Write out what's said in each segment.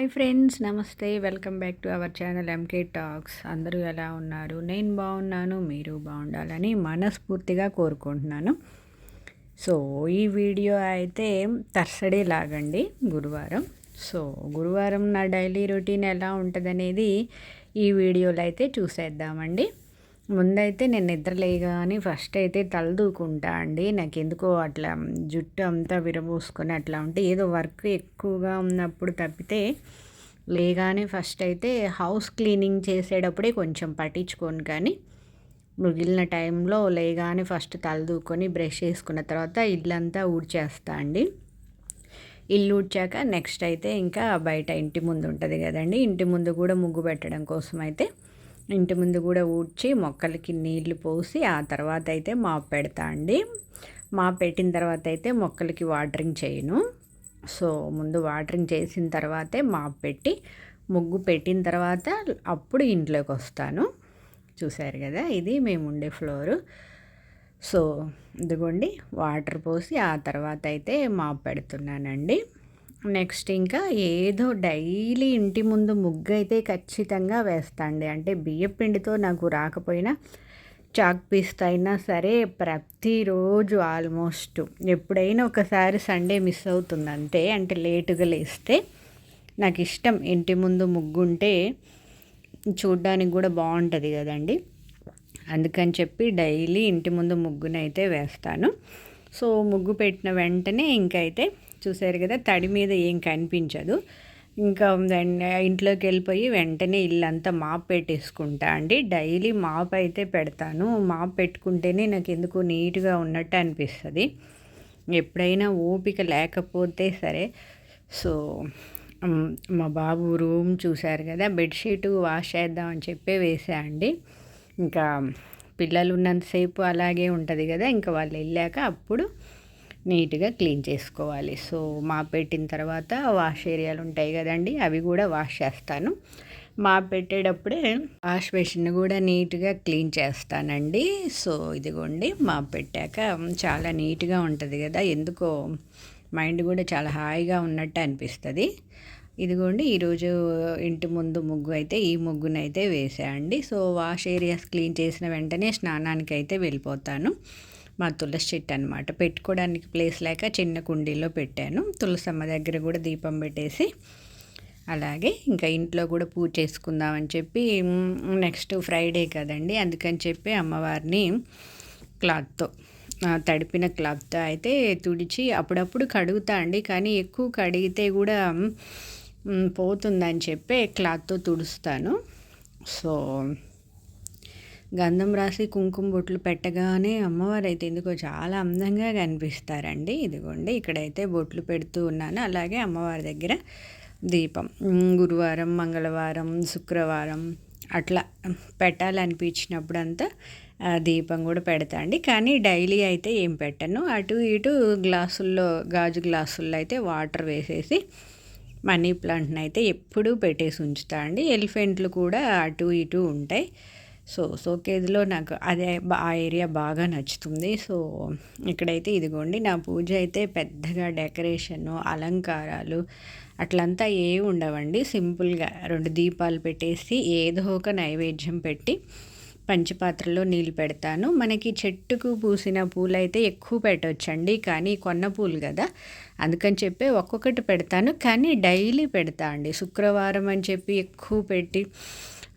Hi friends, నమస్తే. Welcome back to our channel MK talks. అందరూ ఎలా ఉన్నారు? నేను బాగున్నాను, మీరు బాగుండాలని మనస్ఫూర్తిగా కోరుకుంటున్నాను. సో ఈ వీడియో అయితే థర్స్డే లాగండి, గురువారం. సో గురువారం నా డైలీ రొటీన్ ఎలా ఉంటుందనేది ఈ వీడియోలో అయితే చూసేద్దామండి. ముందైతే నేను నిద్ర లేయగానే ఫస్ట్ అయితే తలదూకుంటా అండి. నాకు ఎందుకో అట్లా జుట్టు అంతా విరబోసుకొని అట్లా ఉంటే ఏదో వర్క్ ఎక్కువగా ఉన్నప్పుడు తప్పితే లేగానే ఫస్ట్ అయితే హౌస్ క్లీనింగ్ చేసేటప్పుడే కొంచెం పట్టించుకోను, కానీ మిగిలిన టైంలో లేగానే ఫస్ట్ తలదూకొని బ్రష్ చేసుకున్న తర్వాత ఇల్లంతా ఊడ్చేస్తా అండి. ఇల్లు ఊడ్చాక నెక్స్ట్ అయితే ఇంకా బయట ఇంటి ముందు ఉంటుంది కదండి, ఇంటి ముందు కూడా ముగ్గు పెట్టడం కోసం అయితే ఇంటి ముందు కూడా ఊడ్చి మొక్కలకి నీళ్లు పోసి ఆ తర్వాత అయితే మాప్ పెడతా అండి. మాప్ పెట్టిన తర్వాత అయితే మొక్కలకి వాటరింగ్ చేయను. సో ముందు వాటరింగ్ చేసిన తర్వాతే మాప్ పెట్టి ముగ్గు పెట్టిన తర్వాత అప్పుడు ఇంట్లోకి వస్తాను. చూశారు కదా, ఇది మేము ఉండే ఫ్లోరు. సో ఇదిగోండి, వాటర్ పోసి ఆ తర్వాత అయితే మాప్ పెడుతున్నానండి. నెక్స్ట్ ఇంకా ఏదో డైలీ ఇంటి ముందు ముగ్గు అయితే ఖచ్చితంగా వేస్తా అండి. అంటే బియ్యపిండితో నాకు రాకపోయినా చాక్ పీస్తో అయినా సరే ప్రతిరోజు ఆల్మోస్ట్ ఎప్పుడైనా ఒకసారి సండే మిస్ అవుతుంది అంతే. అంటే లేటుగా లేస్తే నాకు ఇష్టం ఇంటి ముందు ముగ్గు ఉంటే చూడ్డానికి కూడా బాగుంటుంది కదండి. అందుకని చెప్పి డైలీ ఇంటి ముందు ముగ్గునైతే వేస్తాను. సో ముగ్గు పెట్టిన వెంటనే ఇంకైతే చూసారు కదా, తడి మీద ఏం కనిపించదు. ఇంకా ఇంట్లోకి వెళ్ళిపోయి వెంటనే ఇల్లంతా మాప్ పెట్టేసుకుంటా అండి. డైలీ మాప్ అయితే పెడతాను. మాప్ పెట్టుకుంటేనే నాకు ఎందుకు నీట్గా ఉన్నట్టు అనిపిస్తుంది. ఎప్పుడైనా ఓపిక లేకపోతే సరే. సో మా బాబు రూమ్ చూశారు కదా, బెడ్షీట్ వాష్ చేద్దామని చెప్పి వేసా అండి. ఇంకా పిల్లలు ఉన్నంతసేపు అలాగే ఉంటుంది కదా, ఇంకా వాళ్ళు వెళ్ళాక అప్పుడు నీట్గా క్లీన్ చేసుకోవాలి. సో మాప్ పెట్టిన తర్వాత వాష్ ఏరియాలు ఉంటాయి కదండి, అవి కూడా వాష్ చేస్తాను. మాప్ పెట్టేటప్పుడే వాష్ బేసిన్ కూడా నీట్గా క్లీన్ చేస్తానండి. సో ఇదిగోండి, మాప్ పెట్టాక చాలా నీట్గా ఉంటుంది కదా, ఎందుకో మైండ్ కూడా చాలా హాయిగా ఉన్నట్టు అనిపిస్తుంది. ఇదిగోండి, ఈరోజు ఇంటి ముందు ముగ్గు అయితే ఈ ముగ్గునైతే వేసాయండి. సో వాష్ ఏరియాస్ క్లీన్ చేసిన వెంటనే స్నానానికి అయితే వెళ్ళిపోతాను. మా తులసి చెట్టు అనమాట, పెట్టుకోవడానికి ప్లేస్ లేక చిన్న కుండీలో పెట్టాను. తులసమ్మ దగ్గర కూడా దీపం పెట్టేసి అలాగే ఇంకా ఇంట్లో కూడా పూజ చేసుకుందామని చెప్పి నెక్స్ట్ ఫ్రైడే కదండి, అందుకని చెప్పి అమ్మవారిని క్లాత్తో తడిపిన క్లాత్తో అయితే తుడిచి అప్పుడప్పుడు కడుగుతా అండి. కానీ ఎక్కువ కడిగితే కూడా పోతుందని చెప్పి క్లాత్తో తుడుస్తాను. సో గంధం రాసి కుంకుమ బొట్లు పెట్టగానే అమ్మవారు అయితే ఎందుకో చాలా అందంగా కనిపిస్తారండి. ఇదిగోండి, ఇక్కడైతే బొట్లు పెడుతూ ఉన్నాను. అలాగే అమ్మవారి దగ్గర దీపం గురువారం, మంగళవారం, శుక్రవారం అట్లా పెట్టాలనిపించినప్పుడంతా దీపం కూడా పెడతా అండి. కానీ డైలీ అయితే ఏం పెట్టను. అటు ఇటు గ్లాసుల్లో, గాజు గ్లాసుల్లో అయితే వాటర్ వేసేసి మనీ ప్లాంట్ని అయితే ఎప్పుడూ పెట్టేసి ఉంచుతా అండి. ఎలిఫెంట్లు కూడా అటు ఇటు ఉంటాయి. సో షోకేజ్లో నాకు అదే ఆ ఏరియా బాగా నచ్చుతుంది. సో ఇక్కడైతే ఇదిగోండి, నా పూజ అయితే పెద్దగా డెకరేషను, అలంకారాలు అట్లంతా ఏ ఉండవండి. సింపుల్గా 2 దీపాలు పెట్టేసి ఏదో ఒక నైవేద్యం పెట్టి పంచపాత్రలో నీళ్ళు పెడతాను. మనకి చెట్టుకు పూసిన పూలు అయితే ఎక్కువ పెట్టవచ్చండి, కానీ కొన్న పూలు కదా, అందుకని చెప్పి ఒక్కొక్కటి పెడతాను. కానీ డైలీ పెడతా అండి. శుక్రవారం అని చెప్పి ఎక్కువ పెట్టి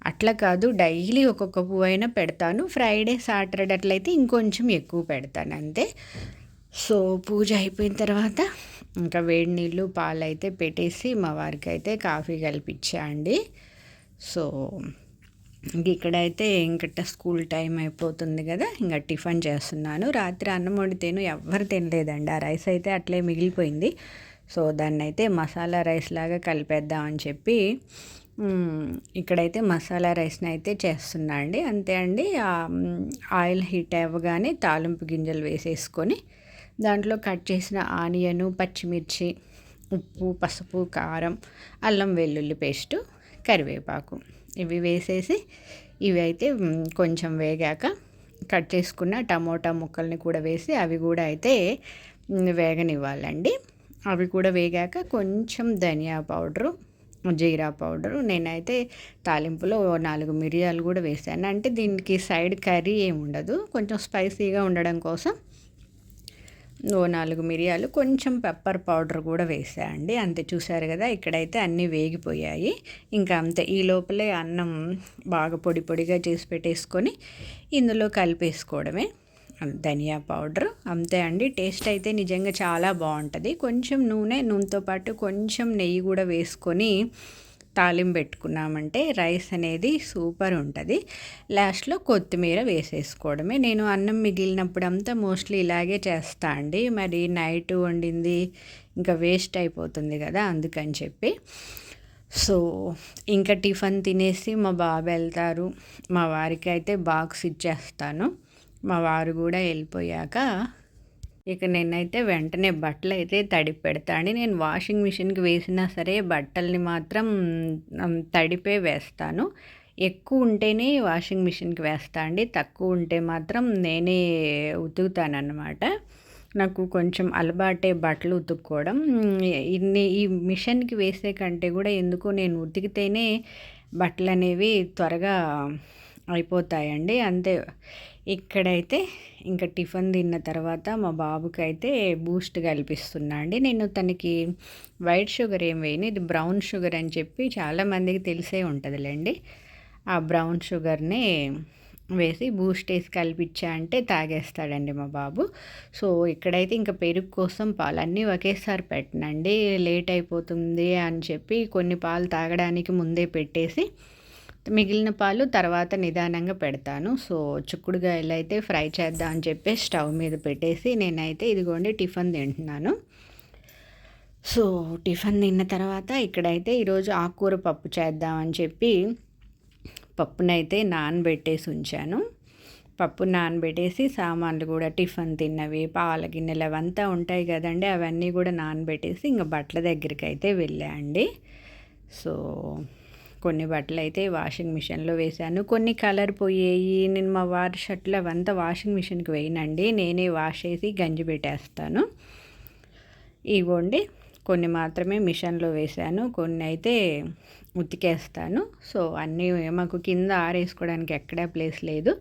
అట్లా కాదు, డైలీ ఒక్కొక్క పువ్వు అయినా పెడతాను. ఫ్రైడే, సాటర్డే అట్లయితే ఇంకొంచెం ఎక్కువ పెడతాను అంతే. సో పూజ అయిపోయిన తర్వాత ఇంకా వేడి నీళ్ళు, పాలు అయితే పెట్టేసి మా వారికి అయితే కాఫీ కలిపించా అండి. సో ఇంక ఇక్కడైతే ఇంకట స్కూల్ టైం అయిపోతుంది కదా, ఇంకా టిఫిన్ చేస్తున్నాను. రాత్రి అన్నం వండితేను ఎవ్వరు తినలేదండి, ఆ రైస్ అయితే అట్లే మిగిలిపోయింది. సో దాన్ని అయితే మసాలా రైస్ లాగా కలిపేద్దామని చెప్పి ఇక్కడైతే మసాలా రైస్ని అయితే చేస్తున్నా అండి. అంతే అండి, ఆయిల్ హీట్ అవ్వగానే తాలింపు గింజలు వేసేసుకొని దాంట్లో కట్ చేసిన ఆనియను, పచ్చిమిర్చి, ఉప్పు, పసుపు, కారం, అల్లం వెల్లుల్లి పేస్టు, కరివేపాకు ఇవి వేసేసి ఇవి అయితే కొంచెం వేగాక కట్ చేసుకున్న టమోటా ముక్కల్ని కూడా వేసి అవి కూడా అయితే వేగనివ్వాలండి. అవి కూడా వేగాక కొంచెం ధనియా పౌడరు, జీరా పౌడరు. నేనైతే తాలింపులో 4 మిరియాలు కూడా వేసాను. అంటే దీనికి సైడ్ కర్రీ ఏమి ఉండదు, కొంచెం స్పైసీగా ఉండడం కోసం 4 మిరియాలు, కొంచెం పెప్పర్ పౌడర్ కూడా వేసా అండి. అంతే, చూసారు కదా. ఇక్కడైతే అన్నీ వేగిపోయాయి. ఇంకా అంతే. ఈ లోపలే అన్నం బాగా పొడి పొడిగా చేసి పెట్టేసుకొని ఇందులో కలిపేసుకోవడమే. ధనియా పౌడర్, అంతే అండి. టేస్ట్ అయితే నిజంగా చాలా బాగుంటుంది. కొంచెం నూనెతో పాటు కొంచెం నెయ్యి కూడా వేసుకొని తాలింపు పెట్టుకున్నామంటే రైస్ అనేది సూపర్ ఉంటుంది. లాస్ట్లో కొత్తిమీర వేసేసుకోవడమే. నేను అన్నం మిగిలినప్పుడు అంతా మోస్ట్లీ ఇలాగే చేస్తా అండి. మరి నైట్ వండింది ఇంకా వేస్ట్ అయిపోతుంది కదా, అందుకని చెప్పి. సో ఇంకా టిఫిన్ తినేసి మా బాబు వెళ్తారు. మా వారికి అయితే బాక్స్ ఇచ్చేస్తాను. మా వారు కూడా వెళ్ళిపోయాక ఇక నేనైతే వెంటనే బట్టలు అయితే తడిపి పెడతా అండి. నేను వాషింగ్ మిషన్కి వేసినా సరే బట్టల్ని మాత్రం తడిపే వేస్తాను. ఎక్కువ ఉంటేనే వాషింగ్ మిషన్కి వేస్తా అండి, తక్కువ ఉంటే మాత్రం నేనే ఉతుకుతానన్నమాట. నాకు కొంచెం అలవాటే బట్టలు ఉతుక్కోవడం. ఈ మిషన్కి వేసే కంటే కూడా ఎందుకో నేను ఉతికితేనే బట్టలు అనేవి త్వరగా అయిపోతాయండి. అంతే. ఇక్కడైతే ఇంకా టిఫిన్ తిన్న తర్వాత మా బాబుకి అయితే బూస్ట్ కల్పిస్తున్నా అండి. నేను తనకి వైట్ షుగర్ ఏం వేయను, ఇది బ్రౌన్ షుగర్ అని చెప్పి చాలామందికి తెలిసే ఉంటుందిలేండి. ఆ బ్రౌన్ షుగర్ని వేసి బూస్ట్ వేసి కలిపించా అంటే తాగేస్తాడండి మా బాబు. సో ఇక్కడైతే ఇంకా పెరుగు కోసం పాలన్నీ ఒకేసారి పెట్టనండి, లేట్ అయిపోతుంది అని చెప్పి కొన్ని పాలు తాగడానికి ముందే పెట్టేసి మిగిలిన పాలు తర్వాత నిదానంగా పెడతాను. సో చిక్కుడుకాయలు అయితే ఫ్రై చేద్దాం అని చెప్పి స్టవ్ మీద పెట్టేసి నేనైతే ఇదిగోండి టిఫిన్ తింటున్నాను. సో టిఫిన్ తిన్న తర్వాత ఇక్కడైతే ఈరోజు ఆకుకూర పప్పు చేద్దామని చెప్పి పప్పునైతే నానబెట్టేసి ఉంచాను. పప్పు నానబెట్టేసి సామాన్లు కూడా టిఫిన్ తిన్నవి, పాల గిన్నెలు అవంతా ఉంటాయి కదండి, అవన్నీ కూడా నానబెట్టేసి ఇంకా బట్టల దగ్గరికి అయితే వెళ్ళా అండి. సో కొన్ని బట్టలు అయితే వాషింగ్ మిషన్లో వేశాను, కొన్ని కలర్ పోయాయి. నేను మా వారి షర్ట్లు అవంతా వాషింగ్ మిషన్కి వేయనండి, నేనే వాష్ చేసి గంజి పెట్టేస్తాను. ఇవ్వండి కొన్ని మాత్రమే మిషన్లో వేశాను, కొన్ని అయితే ఉతికేస్తాను. సో అన్నీ మాకు కింద ఆరేసుకోవడానికి ఎక్కడా ప్లేస్ లేదు,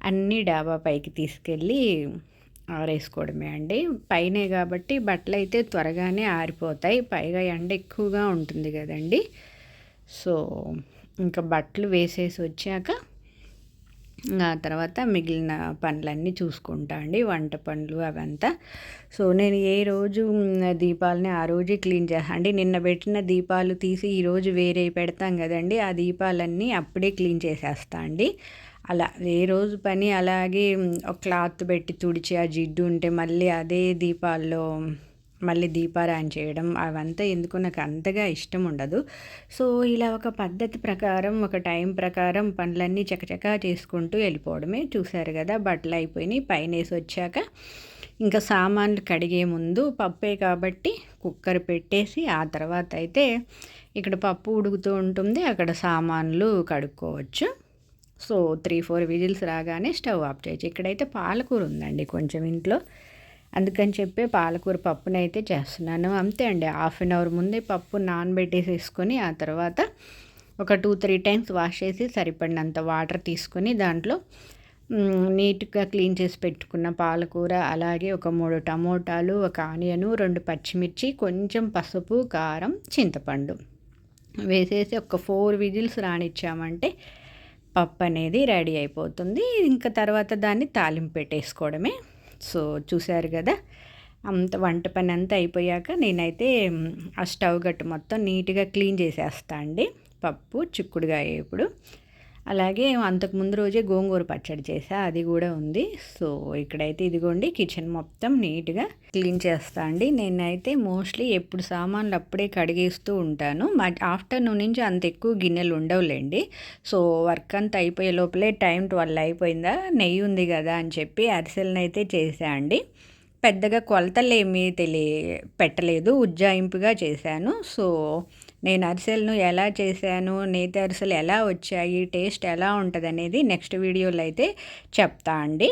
అన్నీ డాబా పైకి తీసుకెళ్ళి ఆరేసుకోవడమే అండి. పైనే కాబట్టి బట్టలు అయితే త్వరగానే ఆరిపోతాయి, పైగా ఎండ ఎక్కువగా ఉంటుంది కదండి. సో ఇంకా బట్టలు వేసేసి వచ్చాక ఆ తర్వాత మిగిలిన పనులన్నీ చూసుకుంటా అండి, వంట పనులు అవంతా. సో నేను ఏ రోజు దీపాలని ఆ రోజే క్లీన్ చేస్తాను అండి. నిన్న పెట్టిన దీపాలు తీసి ఈరోజు వేరే పెడతాం కదండి, ఆ దీపాలన్నీ అప్పుడే క్లీన్ చేసేస్తా అండి. అలా ఏ రోజు పని అలాగే ఒక క్లాత్ పెట్టి తుడిచి ఆ జిడ్డు ఉంటే మళ్ళీ అదే దీపాల్లో మళ్ళీ దీపారాయణ చేయడం అవంతా ఎందుకు నాకు అంతగా ఇష్టం ఉండదు. సో ఇలా ఒక పద్ధతి ప్రకారం ఒక టైం ప్రకారం పనులన్నీ చకచకా చేసుకుంటూ వెళ్ళిపోవడమే. చూశారు కదా, బట్టలు అయిపోయినాయి. పైన వేసి వచ్చాక ఇంకా సామాన్లు కడిగే ముందు పప్పే కాబట్టి కుక్కర్ పెట్టేసి ఆ తర్వాత అయితే ఇక్కడ పప్పు ఉడుకుతూ ఉంటుంది, అక్కడ సామాన్లు కడుక్కోవచ్చు. సో 3-4 విజిల్స్ రాగానే స్టవ్ ఆఫ్ చేయొచ్చు. ఇక్కడైతే పాలకూర ఉందండి కొంచెం ఇంట్లో, అందుకని చెప్పి పాలకూర పప్పునైతే చేస్తున్నాను. అంతే అండి, హాఫ్ అన్ అవర్ ముందే పప్పు నానబెట్టేసేసుకొని ఆ తర్వాత ఒక 2-3 టైమ్స్ వాష్ చేసి సరిపడినంత వాటర్ తీసుకొని దాంట్లో నీట్గా క్లీన్ చేసి పెట్టుకున్న పాలకూర, అలాగే ఒక 3 టమోటాలు, ఒక ఆనియను, 2 పచ్చిమిర్చి, కొంచెం పసుపు, కారం, చింతపండు వేసేసి ఒక 4 విజిల్స్ రానిచ్చామంటే పప్పు అనేది రెడీ అయిపోతుంది. ఇంకా తర్వాత దాన్ని తాలింపు పెట్టేసుకోవడమే. సో చూశారు కదా, అంత వంట పని అంతా అయిపోయాక నేనైతే ఆ స్టవ్ గట్టు మొత్తం నీట్గా క్లీన్ చేసేస్తా అండి. పప్పు చిక్కుడుగాయ ఇప్పుడు, అలాగే అంతకుముందు రోజే గోంగూర పచ్చడి చేసా, అది కూడా ఉంది. సో ఇక్కడైతే ఇదిగోండి కిచెన్ మొత్తం నీట్గా క్లీన్ చేస్తా అండి. నేనైతే మోస్ట్లీ ఎప్పుడు సామాన్లు అప్పుడే కడిగేస్తూ ఉంటాను. ఆఫ్టర్నూన్ నుంచి అంత ఎక్కువ గిన్నెలు ఉండవులేండి. సో వర్క్ అంతా అయిపోయే లోపలే టైం 12 అయిపోయిందా, నెయ్యి ఉంది కదా అని చెప్పి అరిసెలను అయితే చేసా అండి. పెద్దగా కొలతలు ఏమీ పెట్టలేదు, ఉజ్జాయింపుగా చేశాను. సో నేను అరిసెలను ఎలా చేశాను, నేతి అరిసెలు ఎలా వచ్చాయి, టేస్ట్ ఎలా ఉంటుంది అనేది నెక్స్ట్ వీడియోలో అయితే చెప్తా అండి.